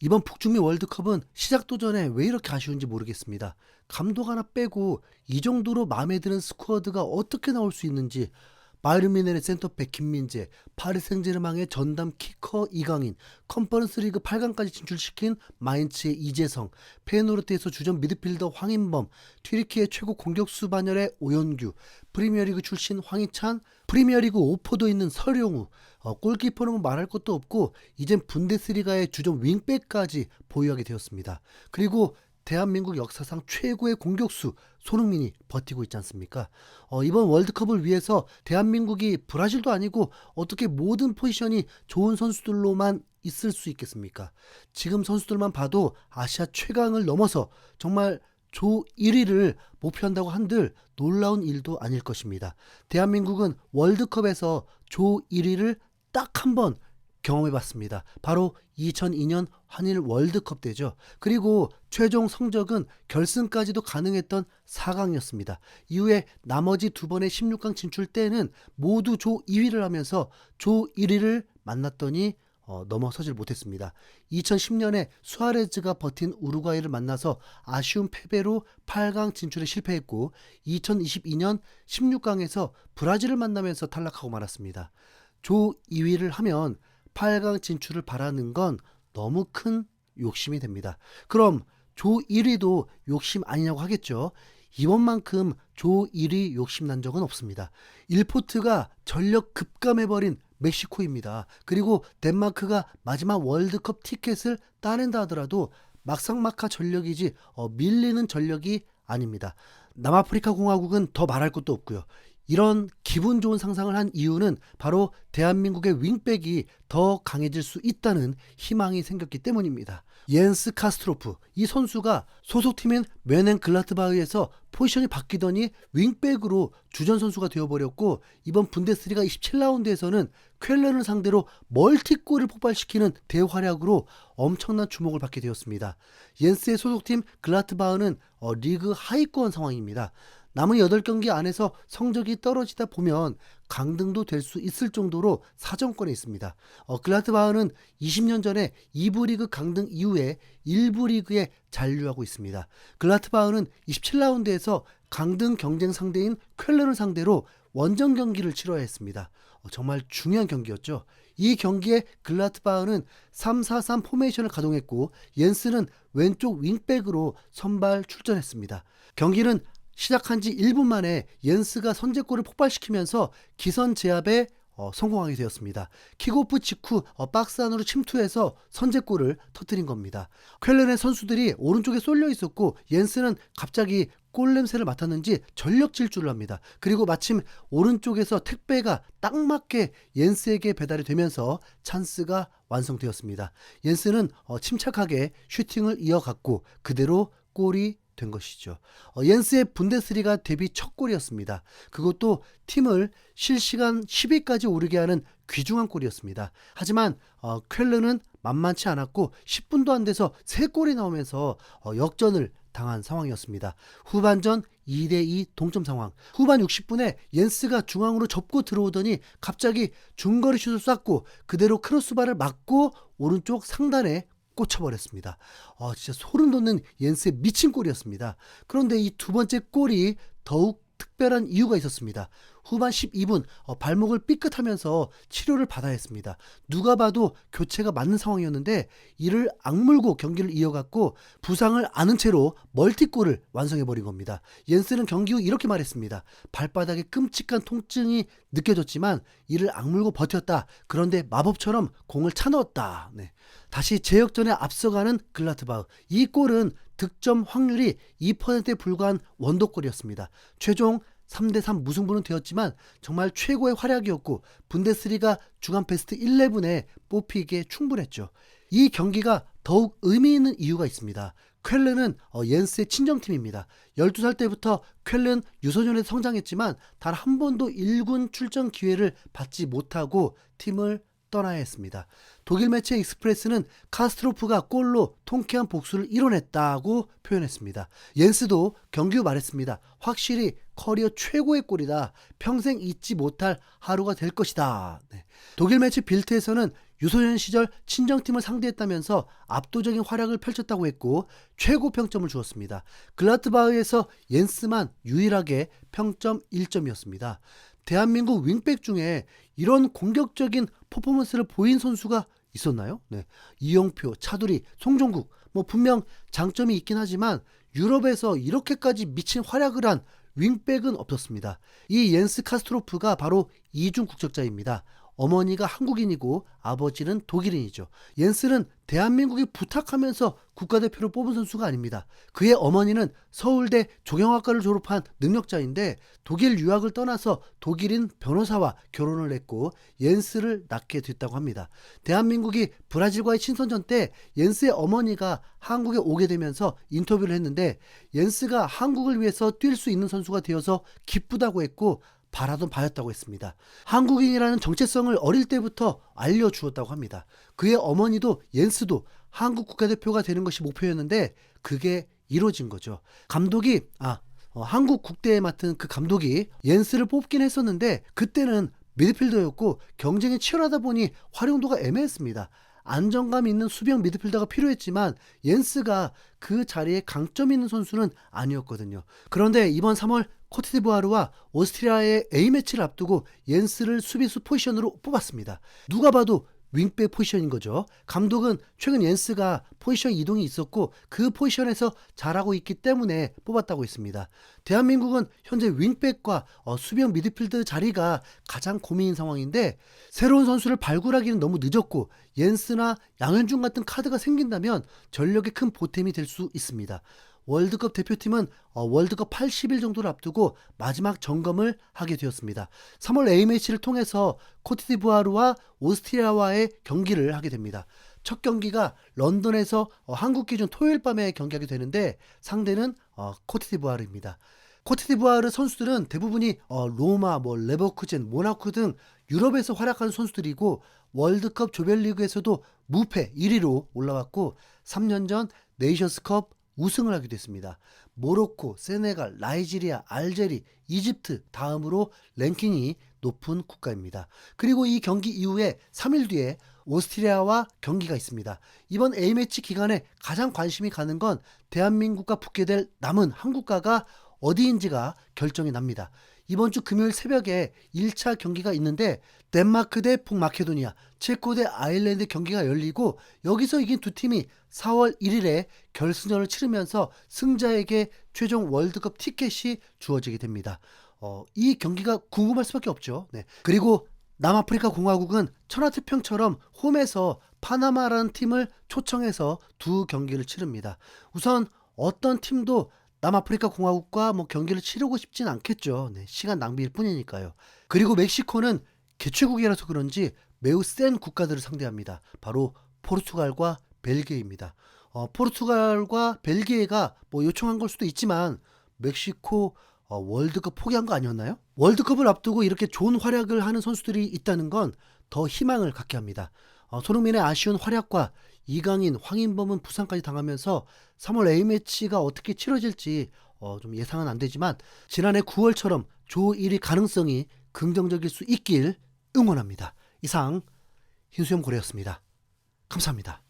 이번 북중미 월드컵은 시작도 전에 왜 이렇게 아쉬운지 모르겠습니다. 감독 하나 빼고 이 정도로 마음에 드는 스쿼드가 어떻게 나올 수 있는지, 바이에른 뮌헨의 센터백 김민재, 파리 생제르맹의 전담 키커 이강인, 컨퍼런스 리그 8강까지 진출시킨 마인츠의 이재성, 페노르트에서 주전 미드필더 황인범, 튀르키의 최고 공격수 반열의 오연규, 프리미어리그 출신 황희찬, 프리미어리그 오퍼도 있는 설용우, 골키퍼는 뭐 말할 것도 없고 이젠 분데스리가의 주전 윙백까지 보유하게 되었습니다. 그리고 대한민국 역사상 최고의 공격수 손흥민이 버티고 있지 않습니까? 이번 월드컵을 위해서 대한민국이 브라질도 아니고 어떻게 모든 포지션이 좋은 선수들로만 있을 수 있겠습니까? 지금 선수들만 봐도 아시아 최강을 넘어서 정말 조 1위를 목표한다고 한들 놀라운 일도 아닐 것입니다. 대한민국은 월드컵에서 조 1위를 딱 한 번 경험해봤습니다. 바로 2002년 한일 월드컵 때죠. 그리고 최종 성적은 결승까지도 가능했던 4강이었습니다. 이후에 나머지 두 번의 16강 진출 때는 모두 조 2위를 하면서 조 1위를 만났더니 넘어서질 못했습니다. 2010년에 수아레즈가 버틴 우루과이를 만나서 아쉬운 패배로 8강 진출에 실패했고 2022년 16강에서 브라질을 만나면서 탈락하고 말았습니다. 조 2위를 하면 8강 진출을 바라는 건 너무 큰 욕심이 됩니다. 그럼 조 1위도 욕심 아니냐고 하겠죠. 이번만큼 조 1위 욕심 난 적은 없습니다. 1포트가 전력 급감해버린 멕시코입니다. 그리고 덴마크가 마지막 월드컵 티켓을 따낸다 하더라도 막상막하 전력이지 밀리는 전력이 아닙니다. 남아프리카 공화국은 더 말할 것도 없고요. 이런 기분 좋은 상상을 한 이유는 바로 대한민국의 윙백이 더 강해질 수 있다는 희망이 생겼기 때문입니다. 옌스 카스트로프, 이 선수가 소속팀인 뮌헨글라트바흐에서 포지션이 바뀌더니 윙백으로 주전 선수가 되어버렸고 이번 분데스리가 27라운드에서는 쾰른을 상대로 멀티골을 폭발시키는 대활약으로 엄청난 주목을 받게 되었습니다. 옌스의 소속팀 글라트바흐는 리그 하위권 상황입니다. 남은 8경기 안에서 성적이 떨어지다 보면 강등도 될 수 있을 정도로 사정권에 있습니다. 글라트바흐는 20년 전에 2부 리그 강등 이후에 1부 리그에 잔류하고 있습니다. 글라트바흐는 27라운드에서 강등 경쟁 상대인 쾰른을 상대로 원정 경기를 치러야 했습니다. 정말 중요한 경기였죠. 이 경기에 글라트바흐는 3-4-3 포메이션을 가동했고 옌스는 왼쪽 윙백으로 선발 출전했습니다. 경기는 시작한 지 1분 만에 옌스가 선제골을 폭발시키면서 기선 제압에 성공하게 되었습니다. 킥오프 직후 박스 안으로 침투해서 선제골을 터뜨린 겁니다. 쾰른의 선수들이 오른쪽에 쏠려 있었고 옌스는 갑자기 골 냄새를 맡았는지 전력 질주를 합니다. 그리고 마침 오른쪽에서 택배가 딱 맞게 옌스에게 배달이 되면서 찬스가 완성되었습니다. 옌스는 침착하게 슈팅을 이어갔고 그대로 골이 된 것이죠. 옌스의 분데스리가 데뷔 첫 골이었습니다. 그것도 팀을 실시간 10위까지 오르게 하는 귀중한 골이었습니다. 하지만 쾰른은 만만치 않았고 10분도 안 돼서 3골이 나오면서 역전을 당한 상황이었습니다. 후반전 2대2 동점 상황. 후반 60분에 옌스가 중앙으로 접고 들어오더니 갑자기 중거리 슛을 쐈고 그대로 크로스바를 맞고 오른쪽 상단에 꽂혀버렸습니다. 진짜 소름 돋는 옌스의 미친 골이었습니다. 그런데 이 두 번째 골이 더욱 특별한 이유가 있었습니다. 후반 12분 발목을 삐끗하면서 치료를 받아야 했습니다. 누가 봐도 교체가 맞는 상황이었는데 이를 악물고 경기를 이어갔고 부상을 안은 채로 멀티골을 완성해버린 겁니다. 옌스는 경기 후 이렇게 말했습니다. 발바닥에 끔찍한 통증이 느껴졌지만 이를 악물고 버텼다. 그런데 마법처럼 공을 차넣었다. 네. 다시 제역전에 앞서가는 글라트바흐. 이 골은 득점 확률이 2%에 불과한 원더골이었습니다. 최종 3대3 무승부는 되었지만 정말 최고의 활약이었고 분데스리가 주간 베스트 11에 뽑히기에 충분했죠. 이 경기가 더욱 의미 있는 이유가 있습니다. 쾰른은 옌스의 친정팀입니다. 12살 때부터 쾰른 유소년에서 성장했지만 단 한 번도 1군 출전 기회를 받지 못하고 팀을 떠나야 했습니다. 독일 매체 익스프레스는 카스트로프가 골로 통쾌한 복수를 이뤄냈다고 표현했습니다. 옌스도 경기 후 말했습니다. 확실히 커리어 최고의 골이다. 평생 잊지 못할 하루가 될 것이다. 네. 독일 매체 빌트에서는 유소년 시절 친정팀을 상대했다면서 압도적인 활약을 펼쳤다고 했고 최고 평점을 주었습니다. 글라트바흐에서 옌스만 유일하게 평점 1점이었습니다. 대한민국 윙백 중에 이런 공격적인 퍼포먼스를 보인 선수가 있었나요? 네. 이영표, 차두리, 송종국 분명 장점이 있긴 하지만 유럽에서 이렇게까지 미친 활약을 한 윙백은 없었습니다. 이 옌스 카스트로프가 바로 이중 국적자입니다. 어머니가 한국인이고 아버지는 독일인이죠. 옌스는 대한민국이 부탁하면서 국가대표를 뽑은 선수가 아닙니다. 그의 어머니는 서울대 조경학과를 졸업한 능력자인데 독일 유학을 떠나서 독일인 변호사와 결혼을 했고 옌스를 낳게 됐다고 합니다. 대한민국이 브라질과의 친선전 때 옌스의 어머니가 한국에 오게 되면서 인터뷰를 했는데 옌스가 한국을 위해서 뛸 수 있는 선수가 되어서 기쁘다고 했고 바라던 바였다고 했습니다. 한국인이라는 정체성을 어릴 때부터 알려주었다고 합니다. 그의 어머니도 옌스도 한국 국가대표가 되는 것이 목표였는데 그게 이루어진 거죠. 감독이 한국 국대에 맡은 그 감독이 옌스를 뽑긴 했었는데 그때는 미드필더였고 경쟁이 치열하다 보니 활용도가 애매했습니다. 안정감 있는 수비형 미드필더가 필요했지만 옌스가 그 자리에 강점 있는 선수는 아니었거든요. 그런데 이번 3월 코트디부아르와 오스트리아의 A매치를 앞두고 옌스를 수비수 포지션으로 뽑았습니다. 누가 봐도 윙백 포지션인 거죠. 감독은 최근 옌스가 포지션 이동이 있었고 그 포지션에서 잘하고 있기 때문에 뽑았다고 했습니다. 대한민국은 현재 윙백과 수비형 미드필드 자리가 가장 고민인 상황인데 새로운 선수를 발굴하기는 너무 늦었고 옌스나 양현종 같은 카드가 생긴다면 전력에 큰 보탬이 될 수 있습니다. 월드컵 대표팀은 월드컵 80일 정도를 앞두고 마지막 점검을 하게 되었습니다. 3월 A매치를 통해서 코트디부아르와 오스트리아와의 경기를 하게 됩니다. 첫 경기가 런던에서 한국 기준 토요일 밤에 경기하게 되는데 상대는 코트디부아르입니다. 코트디부아르 선수들은 대부분이 로마, 레버쿠젠, 모나코 등 유럽에서 활약하는 선수들이고 월드컵 조별리그에서도 무패 1위로 올라왔고 3년 전 네이션스컵 우승을 하게 됐습니다. 모로코, 세네갈, 나이지리아, 알제리, 이집트 다음으로 랭킹이 높은 국가입니다. 그리고 이 경기 이후에 3일 뒤에 오스트리아와 경기가 있습니다. 이번 A매치 기간에 가장 관심이 가는 건 대한민국과 붙게 될 남은 한 국가가 어디인지가 결정이 납니다. 이번 주 금요일 새벽에 1차 경기가 있는데 덴마크 대 북마케도니아, 체코 대 아일랜드 경기가 열리고 여기서 이긴 두 팀이 4월 1일에 결승전을 치르면서 승자에게 최종 월드컵 티켓이 주어지게 됩니다. 이 경기가 궁금할 수밖에 없죠. 네. 그리고 남아프리카 공화국은 천하태평처럼 홈에서 파나마라는 팀을 초청해서 두 경기를 치릅니다. 우선 어떤 팀도 남아프리카 공화국과 경기를 치르고 싶진 않겠죠. 네, 시간 낭비일 뿐이니까요. 그리고 멕시코는 개최국이라서 그런지 매우 센 국가들을 상대합니다. 바로 포르투갈과 벨기에입니다. 포르투갈과 벨기에가 요청한 걸 수도 있지만 멕시코 월드컵 포기한 거 아니었나요? 월드컵을 앞두고 이렇게 좋은 활약을 하는 선수들이 있다는 건 더 희망을 갖게 합니다. 손흥민의 아쉬운 활약과 이강인, 황인범은 부상까지 당하면서 3월 A매치가 어떻게 치러질지 좀 예상은 안 되지만 지난해 9월처럼 조 1위 가능성이 긍정적일 수 있길 응원합니다. 이상 흰수염 고래였습니다. 감사합니다.